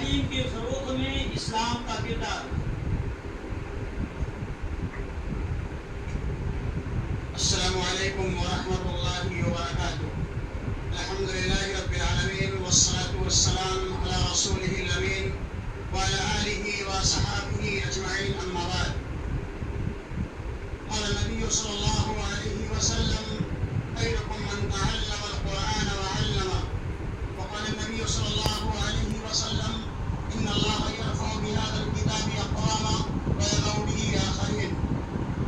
تعلیم کے فروغ میں اسلام کا کردار۔ السلام علیکم ورحمۃ اللہ وبرکاتہ۔ الحمدللہ رب العالمین والصلاة والسلام علی رسولہ الامین وعلی آلہ وصحابہ اجمعین، اما بعد۔ قال النبی صلی اللہ علیہ وسلم: خیرکم من تعلم القرآن وعلمہ۔ وقال النبی صلی اللہ علیہ وسلم: ان اللہ یرفع بهذا الکتاب اقواما ویضع به آخرین۔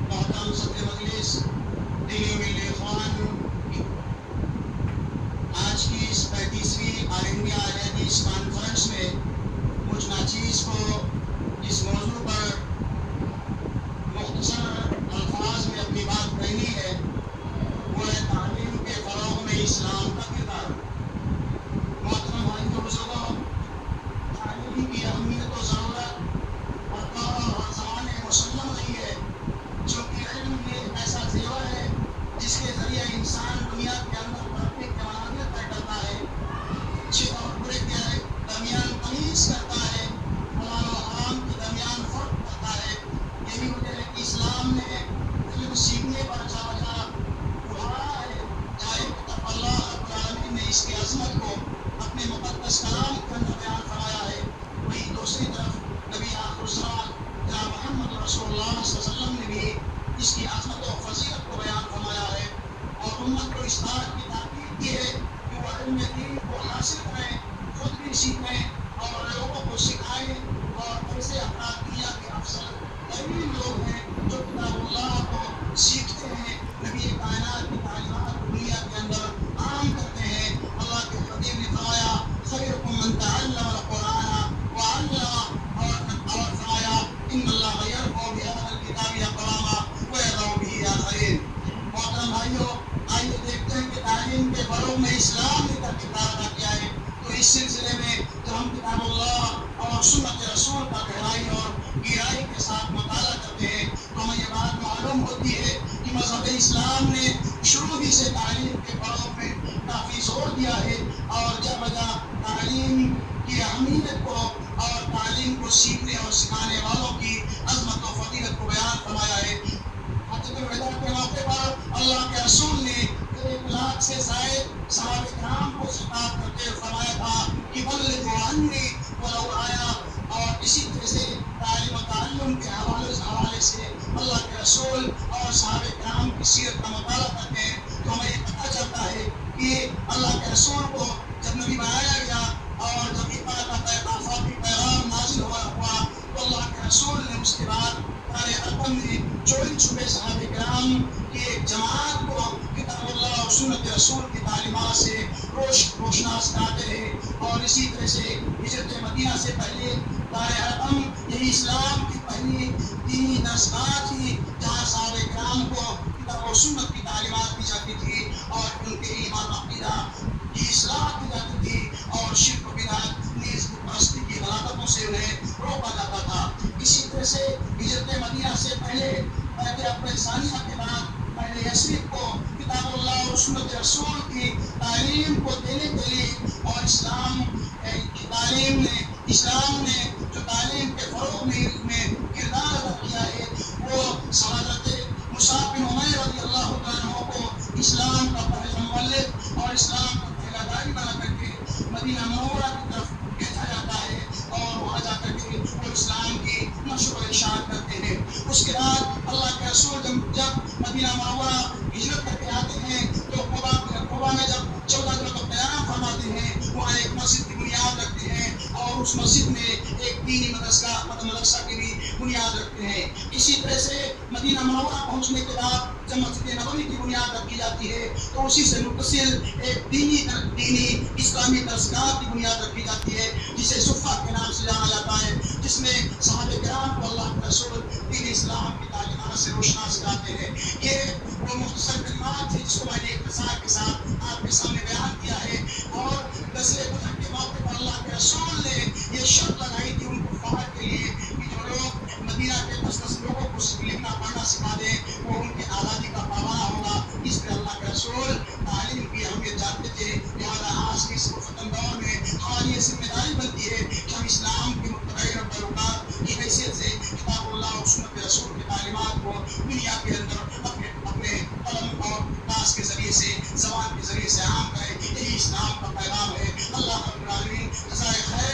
محترم صدر مجلس، دینی ملی اخوان، آج کی اس 35ویں آل انڈیا اہل حدیث کانفرنس میں مجھ ناچیز کو اس موضوع پر مختصر الفاظ میں اپنی بات کہنی ہے، وہ ہے تعلیم کے فروغ میں اسلام کا کردار۔ محترم بھائیو بزرگوں، تعلیم کی اہمیت و ضرورت اور زمان مسلم نہیں ہے، چونکہ علم ایک ایسا زیور ہے جس کے ذریعے انسان دنیا کے اندر ترقی کے مناظر طے کرتا ہے، اچھے اور برے کے درمیان تمیز کرتا ہے، حلال و حرام کے درمیان فرق کرتا ہے۔ یہی وجہ ہے کہ اسلام نے علم سیکھنے پر جا بجا بڑھایا ہے۔ جائے کہ اللہ رب العالمین نے اس کی عظمت کو اپنے مقدس کلام کے اندر بیان فرمایا ہے، وہی دوسری طرف نبی آخر الزمان جناب محمد رسول اللہ صلی اللہ علیہ وسلم نے بھی اس کی عظمت و فضیلت کو بیان فرمایا ہے، اور امت کو اس بات کی تاکید کی ہے کہ وہ علم دین کو حاصل کریں، خود بھی سیکھیں اور لوگوں کو سکھائیں، اور ایسے افراد دنیا کے افضل ترین لوگ ہیں جو کتاب اللہ کو سیکھتے ہیں، نبی کائنات کی تعلیمات کو دنیا کے اندر عام کرتے ہیں۔ اللہ کے حبیب نے فرمایا: خیرکم من تعلم القرآن وعلمہ، اور فرمایا: ان اللہ یرفع بهذا الکتاب اقواما ویضع به آخرین۔ محترم بھائیو، آئیے دیکھتے ہیں کہ تعلیم کے فروغ میں اسلام نے کیا کردار ادا کیا ہے۔ تو اس سلسلے میں جب ہم کتاب اللہ اور سنت رسول کا گہرائی اور گہرائی کے ساتھ مطالعہ کرتے ہیں تو ہمیں یہ بات معلوم ہوتی ہے کہ مذہب اسلام نے شروع ہی سے تعلیم کے فروغ میں کافی زور دیا ہے، اور جب بجا تعلیم کی اہمیت کو اور تعلیم کو سیکھنے اور سکھانے والوں کی عظمت و فضیلت کو بیان فرمایا ہے۔ حجۃ الوداع کے موقع پر اللہ کے رسول نے 1 لاکھ سے زائد صحابہ کرام کو خطاب کرتے ہوئے فرمایا تھا کہ بلغوا عنی ولو آیا، اور اسی طرح سے تعلیم و تعلم کے حوالے سے اللہ کے رسول اور صحابہ کرام کی سیرت کا مطالعہ کرتے ہیں تو ہمیں یہ پتہ چلتا ہے کہ اللہ کے رسول کو جب نبی بنایا گیا اور جب آفاقی پیغام نازل ہوا تو اللہ کے رسول نے اس کے بعد سارے عالم نے چوری چھپے صحابہ کرام کی ایک جماعت کو کتاب اللہ اور سنت رسول کی تعلیمات سے روشناس کراتے رہے، اور اسی طرح سے ہجرت مدینہ سے پہلے دار ارقم یہی اسلام کی پہلی دینی درسگاہ تھی جہاں صحابہ کرام کو کتاب و سنت کی تعلیمات دی جاتی تھی، اور ان کے ایمان عقیدہ کی اصلاح کی جاتی تھی، اور شرک و بدعت نیز بت پرستی کی غلطوں سے انہیں روکا جاتا تھا۔ اسی طرح سے ہجرت مدینہ سے پہلے اپنے ثانیہ کے بعد پہلے یثرب کو کتاب اللہ اور سنت رسول کی تعلیم کو دینے کے لیے اور اسلام نے جو تعلیم کے فروغ میں کردار ادا کیا ہے وہ حضرت مصعب بن عمیر رضی اللہ عنہ کو اسلام کا پہلا مولد اور اسلام کا پہلا داعی بنا کر کے مدینہ منورہ کی طرف بھیجا جاتا ہے، اور وہاں جا کر کے وہ اسلام کی نشر و اشاعت کرتے ہیں۔ اس کے بعد اللہ کے رسول جب مدینہ منورہ ہجرت کر کے آتے ہیں تو قبا میں جب 14 دنوں کا قیام فرماتے ہیں، وہاں ایک مسجد کی بنیاد رکھتے ہیں، اور اس مسجد میں ایک دینی مدرسہ کی بھی بنیاد رکھتے ہیں۔ اسی طرح سے مدینہ منورہ پہنچنے کے بعد جب مسجد نبوی کی بنیاد رکھی جاتی ہے تو اسی سے متصل ایک دینی اسلامی درسگاہ کی بنیاد رکھی جاتی ہے جسے صفہ کے نام سے جانا جاتا ہے، جس میں صحابہ کرام کو اللہ کے رسول دین اسلام کی تعلیمات سے روشناس کراتے ہیں۔ یہ وہ مختصر کلمات ہیں جس کو میں نے اختصار کے ساتھ آپ کے سامنے بیان کیا ہے، اور دسویں بدر کے موقع پر اللہ کے رسول نے یہ شرط لگائی تھی ان کفار کے لیے کہ جو لوگ مدینہ کے 10 لوگوں کو لکھنا پڑھنا سکھا دیں وہ ان کی آزادی کا پروانہ ہوگا۔ اس پہ اللہ کے رسول تعلیم کی اہمیت جانتے تھے، لہٰذا آج کے اس فتن دور میں ہماری یہ ذمہ داری بنتی ہے کہ ہم اسلام کتاب اللہ اور سنت رسول کی تعلیمات کو دنیا کے اندر اپنے قلم اور کاغذ کے ذریعے سے زبان کے ذریعے سے عام کرے. یہی اسلام کا پیغام ہے. اللہ رب العالمین جزائے خیر